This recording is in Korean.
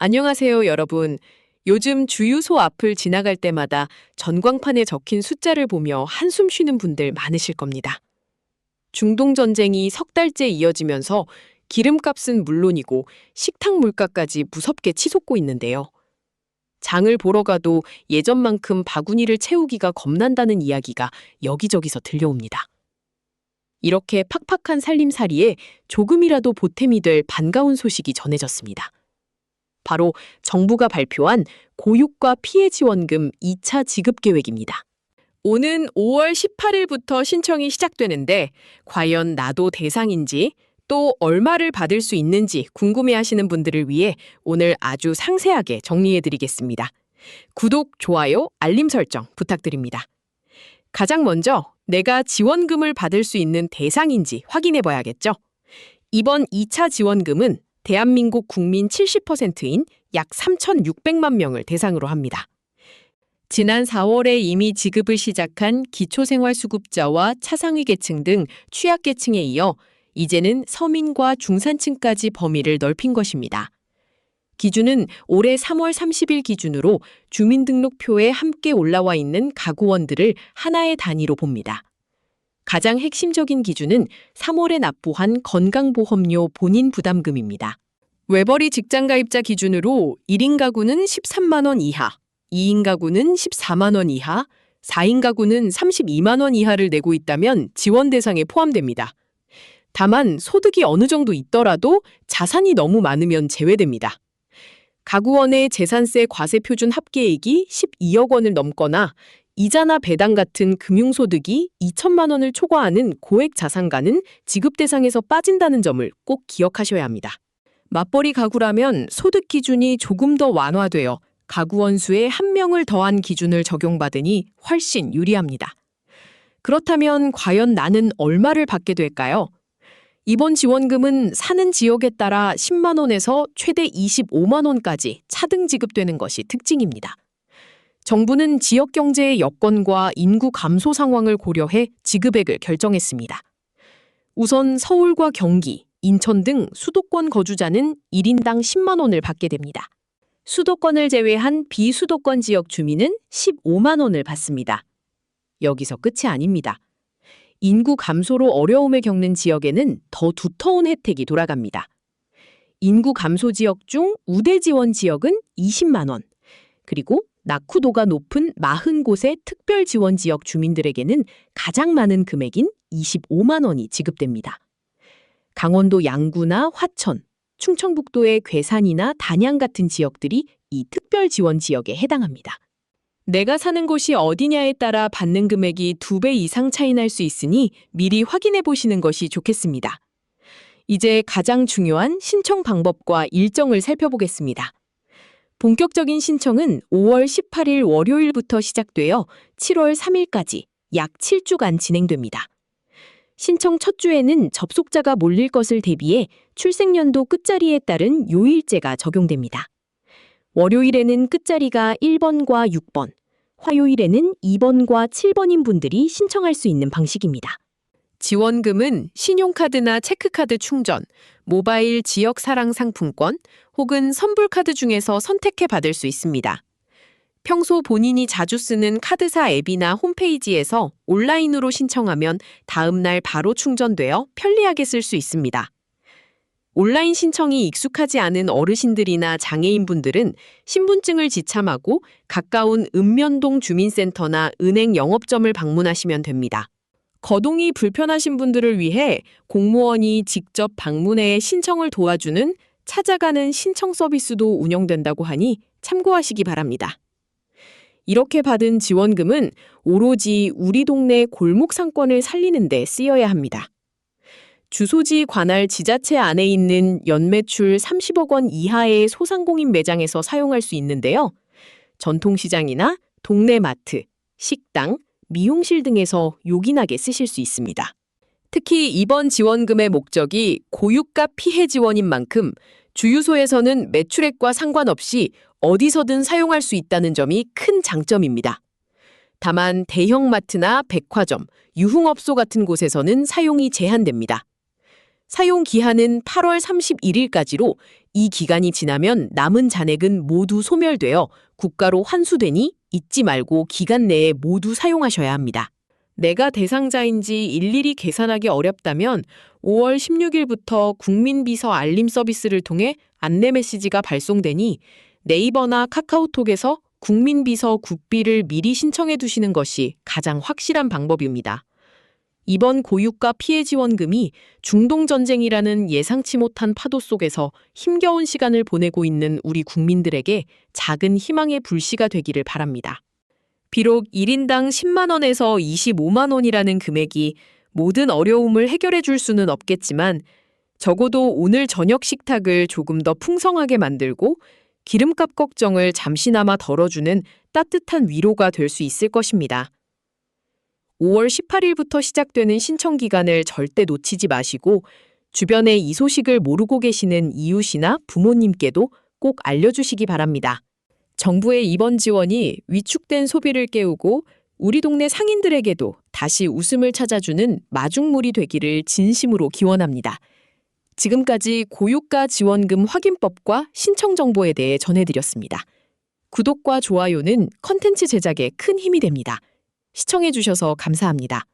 안녕하세요, 여러분. 요즘 주유소 앞을 지나갈 때마다 전광판에 적힌 숫자를 보며 한숨 쉬는 분들 많으실 겁니다. 중동 전쟁이 석 달째 이어지면서 기름값은 물론이고 식탁 물가까지 무섭게 치솟고 있는데요. 장을 보러 가도 예전만큼 바구니를 채우기가 겁난다는 이야기가 여기저기서 들려옵니다. 이렇게 팍팍한 살림살이에 조금이라도 보탬이 될 반가운 소식이 전해졌습니다. 바로 정부가 발표한 고육과 피해 지원금 2차 지급 계획입니다. 오는 5월 18일부터 신청이 시작되는데 과연 나도 대상인지 또 얼마를 받을 수 있는지 궁금해하시는 분들을 위해 오늘 아주 상세하게 정리해드리겠습니다. 구독, 좋아요, 알림 설정 부탁드립니다. 가장 먼저 내가 지원금을 받을 수 있는 대상인지 확인해봐야겠죠. 이번 2차 지원금은 대한민국 국민 70%인 약 3,600만 명을 대상으로 합니다. 지난 4월에 이미 지급을 시작한 기초생활수급자와 차상위 계층 등 취약계층에 이어 이제는 서민과 중산층까지 범위를 넓힌 것입니다. 기준은 올해 3월 30일 기준으로 주민등록표에 함께 올라와 있는 가구원들을 하나의 단위로 봅니다. 가장 핵심적인 기준은 3월에 납부한 건강보험료 본인 부담금입니다. 외벌이 직장가입자 기준으로 1인 가구는 13만 원 이하, 2인 가구는 14만 원 이하, 4인 가구는 32만 원 이하를 내고 있다면 지원 대상에 포함됩니다. 다만 소득이 어느 정도 있더라도 자산이 너무 많으면 제외됩니다. 가구원의 재산세 과세표준 합계액이 12억 원을 넘거나 이자나 배당 같은 금융소득이 2천만 원을 초과하는 고액 자산가는 지급 대상에서 빠진다는 점을 꼭 기억하셔야 합니다. 맞벌이 가구라면 소득 기준이 조금 더 완화되어 가구원 수에 한 명을 더한 기준을 적용받으니 훨씬 유리합니다. 그렇다면 과연 나는 얼마를 받게 될까요? 이번 지원금은 사는 지역에 따라 10만 원에서 최대 25만 원까지 차등 지급되는 것이 특징입니다. 정부는 지역 경제의 여건과 인구 감소 상황을 고려해 지급액을 결정했습니다. 우선 서울과 경기, 인천 등 수도권 거주자는 1인당 10만 원을 받게 됩니다. 수도권을 제외한 비수도권 지역 주민은 15만 원을 받습니다. 여기서 끝이 아닙니다. 인구 감소로 어려움을 겪는 지역에는 더 두터운 혜택이 돌아갑니다. 인구 감소 지역 중 우대 지원 지역은 20만 원, 그리고 낙후도가 높은 40곳의 특별 지원 지역 주민들에게는 가장 많은 금액인 25만 원이 지급됩니다. 강원도 양구나 화천, 충청북도의 괴산이나 단양 같은 지역들이 이 특별 지원 지역에 해당합니다. 내가 사는 곳이 어디냐에 따라 받는 금액이 2배 이상 차이 날 수 있으니 미리 확인해 보시는 것이 좋겠습니다. 이제 가장 중요한 신청 방법과 일정을 살펴보겠습니다. 본격적인 신청은 5월 18일 월요일부터 시작되어 7월 3일까지 약 7주간 진행됩니다. 신청 첫 주에는 접속자가 몰릴 것을 대비해 출생연도 끝자리에 따른 요일제가 적용됩니다. 월요일에는 끝자리가 1번과 6번, 화요일에는 2번과 7번인 분들이 신청할 수 있는 방식입니다. 지원금은 신용카드나 체크카드 충전, 모바일 지역사랑 상품권 혹은 선불카드 중에서 선택해 받을 수 있습니다. 평소 본인이 자주 쓰는 카드사 앱이나 홈페이지에서 온라인으로 신청하면 다음 날 바로 충전되어 편리하게 쓸 수 있습니다. 온라인 신청이 익숙하지 않은 어르신들이나 장애인분들은 신분증을 지참하고 가까운 읍면동 주민센터나 은행 영업점을 방문하시면 됩니다. 거동이 불편하신 분들을 위해 공무원이 직접 방문해 신청을 도와주는 찾아가는 신청 서비스도 운영된다고 하니 참고하시기 바랍니다. 이렇게 받은 지원금은 오로지 우리 동네 골목 상권을 살리는 데 쓰여야 합니다. 주소지 관할 지자체 안에 있는 연매출 30억 원 이하의 소상공인 매장에서 사용할 수 있는데요. 전통시장이나 동네 마트, 식당, 미용실 등에서 요긴하게 쓰실 수 있습니다. 특히 이번 지원금의 목적이 고유가 피해 지원인 만큼 주유소에서는 매출액과 상관없이 어디서든 사용할 수 있다는 점이 큰 장점입니다. 다만 대형마트나 백화점, 유흥업소 같은 곳에서는 사용이 제한됩니다. 사용 기한은 8월 31일까지로 이 기간이 지나면 남은 잔액은 모두 소멸되어 국가로 환수되니 잊지 말고 기간 내에 모두 사용하셔야 합니다. 내가 대상자인지 일일이 계산하기 어렵다면 5월 16일부터 국민비서 알림 서비스를 통해 안내 메시지가 발송되니 네이버나 카카오톡에서 국민비서 국비를 미리 신청해 두시는 것이 가장 확실한 방법입니다. 이번 고유가 피해 지원금이 중동전쟁이라는 예상치 못한 파도 속에서 힘겨운 시간을 보내고 있는 우리 국민들에게 작은 희망의 불씨가 되기를 바랍니다. 비록 1인당 10만 원에서 25만 원이라는 금액이 모든 어려움을 해결해 줄 수는 없겠지만 적어도 오늘 저녁 식탁을 조금 더 풍성하게 만들고 기름값 걱정을 잠시나마 덜어주는 따뜻한 위로가 될 수 있을 것입니다. 5월 18일부터 시작되는 신청 기간을 절대 놓치지 마시고 주변에 이 소식을 모르고 계시는 이웃이나 부모님께도 꼭 알려주시기 바랍니다. 정부의 이번 지원이 위축된 소비를 깨우고 우리 동네 상인들에게도 다시 웃음을 찾아주는 마중물이 되기를 진심으로 기원합니다. 지금까지 고유가 지원금 확인법과 신청 정보에 대해 전해드렸습니다. 구독과 좋아요는 컨텐츠 제작에 큰 힘이 됩니다. 시청해주셔서 감사합니다.